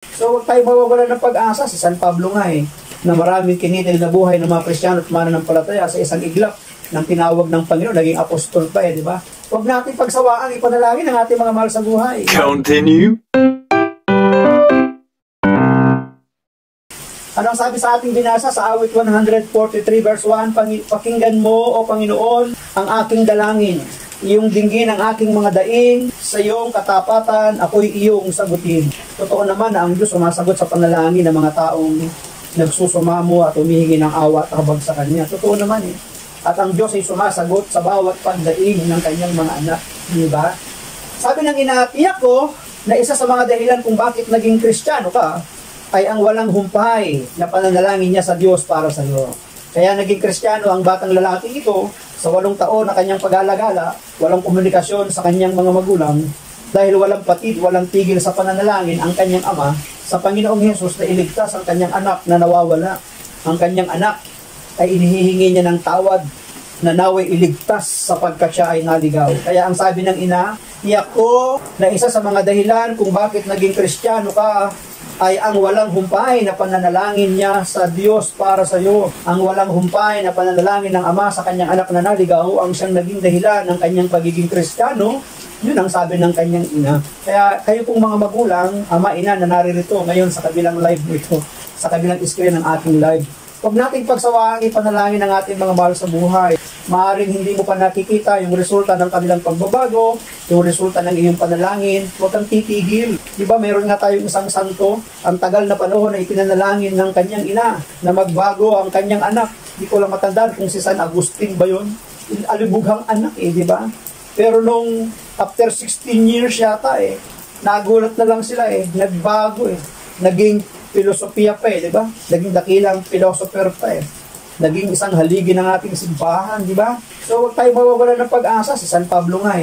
So huwag tayo mawawalan ng pag-asa. Si San Pablo nga na maraming kinitil na buhay ng mga Kristiyano at mananampalataya sa isang iglap ng tinawag ng Panginoon, naging apostol pa di ba? Huwag natin pagsawaan, ipanalangin ang ating mga mahal sa buhay. Continue. Anong sabi sa ating binasa sa awit 143 verse 1? Pakinggan mo, O Panginoon, ang aking dalangin. Iyong dinggin ang aking mga daing, sa iyong katapatan, ako'y iyong sagutin. Totoo naman na ang Diyos sumasagot sa panalangin ng mga taong nagsusumamo at humihingi ng awa at habag sa Kanya. Totoo naman At ang Diyos ay sumasagot sa bawat pagdaing ng Kanyang mga anak. Di ba? Sabi ng ina, tiyak ko na isa sa mga dahilan kung bakit naging Kristiyano ka ay ang walang humpay na pananalangin niya sa Diyos para sa iyo. Kaya naging Kristiyano ang batang lalaki ito sa 8 taon na kanyang pag-alagala, walang komunikasyon sa kanyang mga magulang, dahil walang patid, walang tigil sa pananalangin ang kanyang ama sa Panginoong Hesus na iligtas ang kanyang anak na nawawala. Ang kanyang anak ay inihihingi niya ng tawad na naway iligtas sapagkat siya ay naligaw. Kaya ang sabi ng ina, tiyak ko na isa sa mga dahilan kung bakit naging Kristiyano ka ay ang walang humpay na pananalangin niya sa Diyos para sa iyo. Ang walang humpay na pananalangin ng Ama sa kanyang anak na naligaw ang siyang naging dahilan ng kanyang pagiging Kristiyano. Yun ang sabi ng kanyang ina. Kaya kayo pong mga magulang, ama, ina na naririto ngayon sa kabilang live nito, sa kabilang screen ng ating live. Huwag nating pagsawaan ipanalangin ng ating mga mahal sa buhay. Maaaring hindi mo pa nakikita yung resulta ng kanilang pagbabago, yung resulta ng iyong panalangin, huwag kang titigil. Diba meron nga tayong isang santo, ang tagal na panahon na ipinanalangin ng kanyang ina na magbago ang kanyang anak. Hindi ko lang matandaan kung si San Agustin ba yun? Alibughang anak di ba? Pero nung after 16 years yata nagulat na lang sila nagbago naging filosofiya pa di ba? Naging dakilang philosopher pa Naging isang haligi ng ating simbahan, di ba? So, huwag tayo mawawalan ng pag-asa. Si San Pablo nga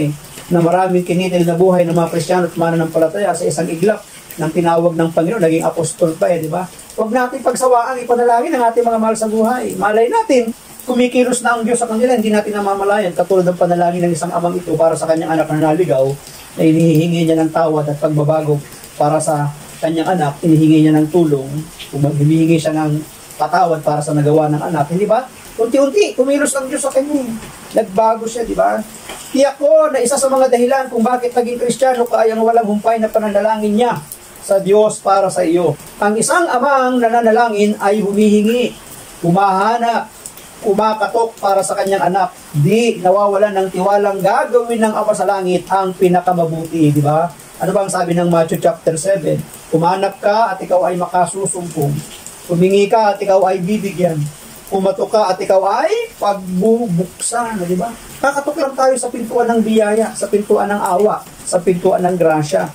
na maraming kinitil na buhay ng mga Kristiyano at mananampalataya sa isang iglap ng tinawag ng Panginoon, naging apostol pa di ba? Huwag natin pagsawaan, ipanalangin ang ating mga mahal sa buhay. Malay natin, kumikilos na ang Diyos sa kanila, hindi natin namamalayan, katulad ng panalangin ng isang amang ito para sa kanyang anak na naligaw, na inihingi niya ng tawad at pagbabago para sa kanyang anak, inihingi niya ng tulong, humihingi siya ng patawad para sa nagawa ng anak, hindi ba? Unti-unti, kumilos ang Diyos sa kanya. Nagbago siya, di ba? Tiyak ko na isa sa mga dahilan kung bakit naging Kristiyano ka ay ang walang humpay na pananalangin niya sa Diyos para sa iyo. Ang isang amang nananalangin ay humihingi, humahanap, kumakatok para sa kanyang anak. Di nawawalan ng tiwalang gagawin ng Ama sa langit ang pinakamabuti, di ba? Ano bang sabi ng Matthew chapter 7? Kumanap ka at ikaw ay makasusumpong. Humingi ka at ikaw ay bibigyan. Pumatok ka at ikaw ay pagbubuksan, di ba? Kakatok lang tayo sa pintuan ng biyaya, sa pintuan ng awa, sa pintuan ng grasya.